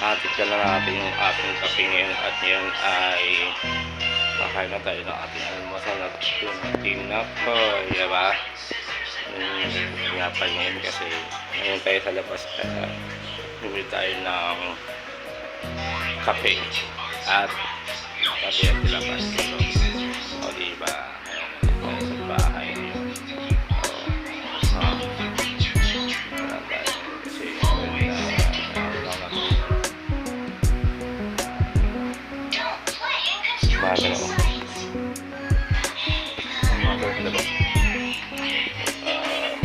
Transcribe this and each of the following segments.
Hatid ka na natin yung ating kape ngayon at ngayon ay kakain na tayo ng ating almusal at yung tinapay, diba? Tinapay ngayon kasi ngayon tayo sa labas kaya bumili tayo ng kape at tinapay. O diba? Tayo sa bahay ngayon. Maga na ako. Maga sa labas.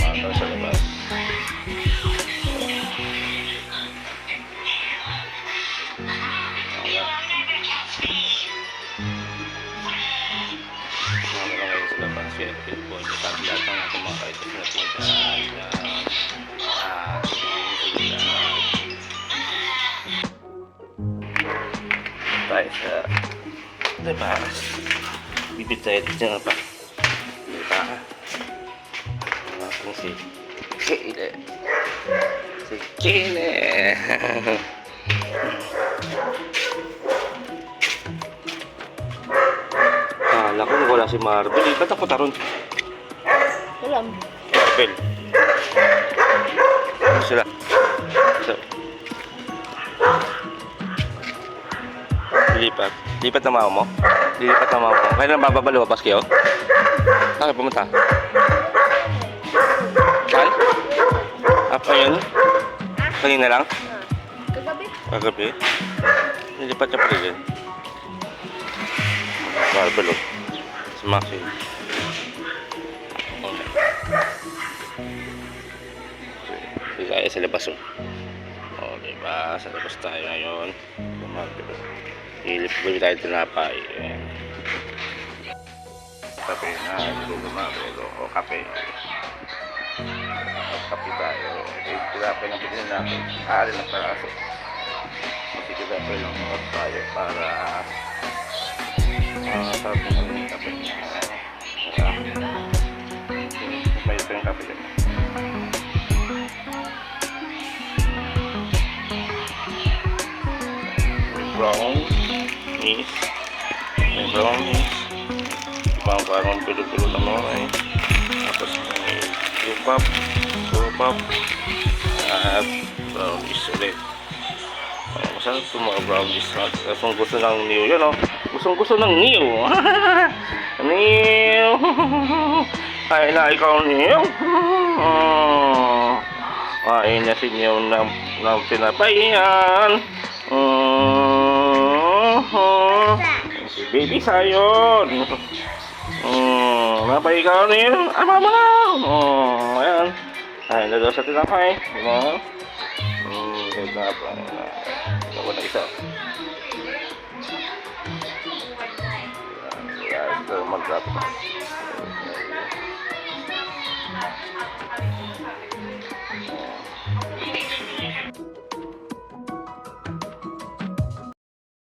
Maga sa labas. Maga na ngayon sa labas. Kaya pinipon yung lahat ng ating mga kaitos na tindahan tayo sa labas. Bibit tayo dito nga pa. Diba? Ang si Kayla. Si Kayla. Kala ko wala si Marvel. Ba't ako taron? Wala. Marvel. Ano sila? Lipat. Lipat na mama mo? Lipat na mama mo. Kaya lang bababalo pas kayo? Saan pumunta? Saan? Apa yun? Kanina lang? Kagabi. Kagabi? Nilipat niya pa rin. Babalo. Smacky. Sige tayo sa labas o. O diba? Sa labas tayo ngayon. Babalo. Ilip-ilip tayo tinapay. Kape na, lumabelo o kape. Kape tayo. Tinapay na pinili natin. Aarin na paraso. Kasi tinapay lang mga tayo para sarap ng kape. May ito yung kape din. Brownies. May brownies. Parang pulo-pulo na mga eh. Tapos may pupap at brownies ulit. Masarap ito mga brownies. Kung gusto ng new yun o. Gusto ng new. New. Ay na ikaw new. Kain na si new ng pinapayan. Si baby sayon. Napay ikaw niyo. Mama. Ayan. Ay, na daw sa tinapay. Diba? Tinapay. Gawa na isa. Ito, mag-drop.